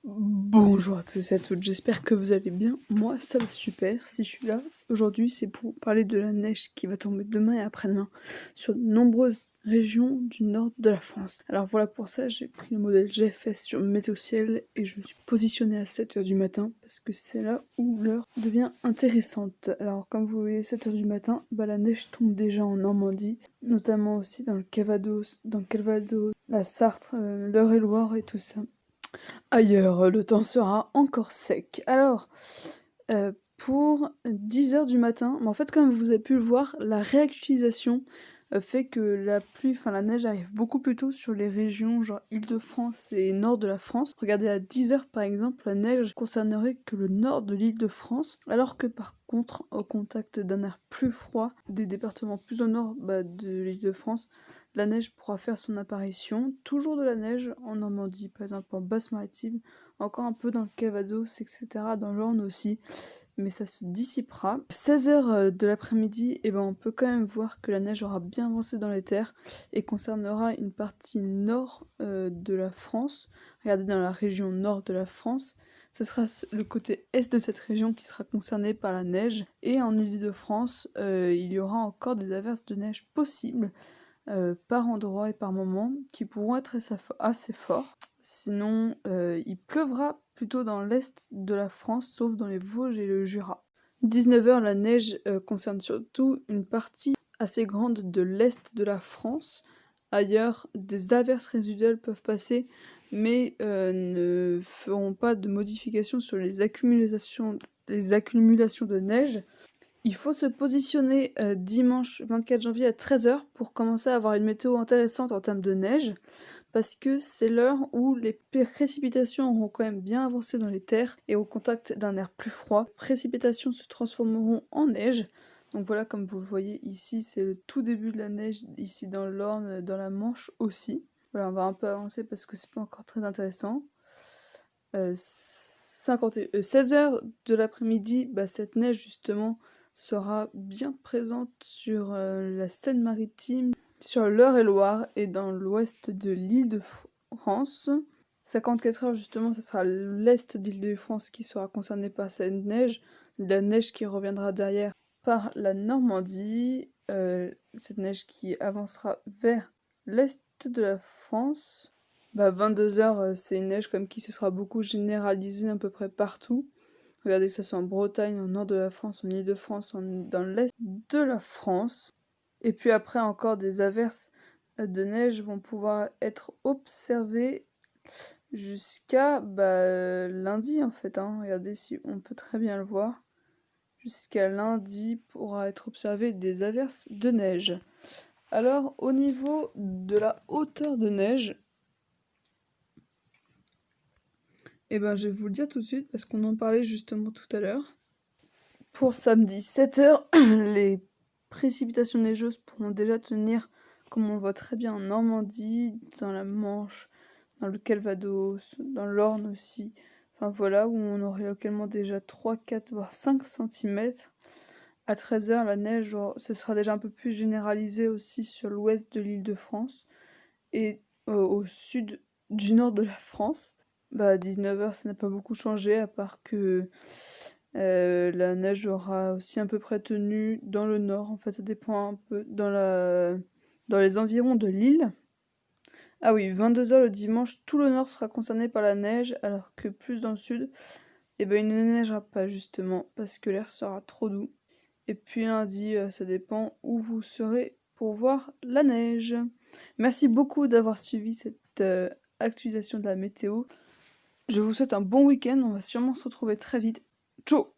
Bonjour à tous et à toutes, j'espère que vous allez bien. Moi, ça va super. Si je suis là aujourd'hui, c'est pour parler de la neige qui va tomber demain et après-demain sur de nombreuses régions du nord de la France. Alors voilà, pour ça, j'ai pris le modèle GFS sur Météo Ciel et je me suis positionné à 7h du matin parce que c'est là où l'heure devient intéressante. Alors comme vous voyez, 7h du matin, la neige tombe déjà en Normandie, notamment aussi dans le Calvados, la Sarthe, l'Eure-et-Loire et tout ça. Ailleurs, le temps sera encore sec. Alors, pour 10h du matin, mais en fait, comme vous avez pu le voir, la réactualisation fait que la neige arrive beaucoup plus tôt sur les régions genre Île-de-France et nord de la France. Regardez, à 10h par exemple, la neige concernerait que le nord de l'Île-de-France, alors que par contre, au contact d'un air plus froid des départements plus au nord de l'Île-de-France, la neige pourra faire son apparition. Toujours de la neige en Normandie, par exemple en Basse-Maritime, encore un peu dans le Calvados, etc., dans l'Orne aussi, mais ça se dissipera. 16h de l'après-midi, on peut quand même voir que la neige aura bien avancé dans les terres et concernera une partie nord de la France. Regardez, dans la région nord de la France, ce sera le côté est de cette région qui sera concerné par la neige. Et en Île-de-France, il y aura encore des averses de neige possibles par endroits et par moments qui pourront être assez forts. Sinon, il pleuvra plutôt dans l'est de la France, sauf dans les Vosges et le Jura. 19h, la neige concerne surtout une partie assez grande de l'est de la France. Ailleurs, des averses résiduelles peuvent passer, mais ne feront pas de modification sur les accumulations de neige. Il faut se positionner dimanche 24 janvier à 13h pour commencer à avoir une météo intéressante en termes de neige, parce que c'est l'heure où les précipitations auront quand même bien avancé dans les terres et au contact d'un air plus froid. Les précipitations se transformeront en neige. Donc voilà, comme vous voyez ici, c'est le tout début de la neige, ici dans l'Orne, dans la Manche aussi. Voilà, on va un peu avancer parce que c'est pas encore très intéressant. 16h de l'après-midi, cette neige justement sera bien présente sur la Seine-Maritime, sur l'Eure-et-Loire et dans l'ouest de l'Île-de-France. 54 heures justement, ce sera l'est de l'Île-de-France qui sera concerné par cette neige, la neige qui reviendra derrière par la Normandie, cette neige qui avancera vers l'est de la France. 22h, c'est une neige comme qui se sera beaucoup généralisée à peu près partout. Regardez que ce soit en Bretagne, au nord de la France, en Île-de-France, dans l'est de la France. Et puis après, encore des averses de neige vont pouvoir être observées jusqu'à lundi en fait. Regardez si on peut très bien le voir. Jusqu'à lundi pourra être observé des averses de neige. Alors au niveau de la hauteur de neige, je vais vous le dire tout de suite parce qu'on en parlait justement tout à l'heure. Pour samedi 7h, les précipitations neigeuses pourront déjà tenir, comme on le voit très bien en Normandie, dans la Manche, dans le Calvados, dans l'Orne aussi. Enfin voilà, où on aurait localement déjà 3, 4, voire 5 cm. À 13h, la neige, ce sera déjà un peu plus généralisé aussi sur l'ouest de l'Île-de-France et au sud du nord de la France. À 19h, ça n'a pas beaucoup changé, à part que la neige aura aussi à peu près tenu dans le nord. En fait, ça dépend un peu dans les environs de l'île. Ah oui, 22h le dimanche, tout le nord sera concerné par la neige, alors que plus dans le sud, il ne neigera pas justement, parce que l'air sera trop doux. Et puis lundi, ça dépend où vous serez pour voir la neige. Merci beaucoup d'avoir suivi cette actualisation de la météo. Je vous souhaite un bon week-end, on va sûrement se retrouver très vite. Ciao!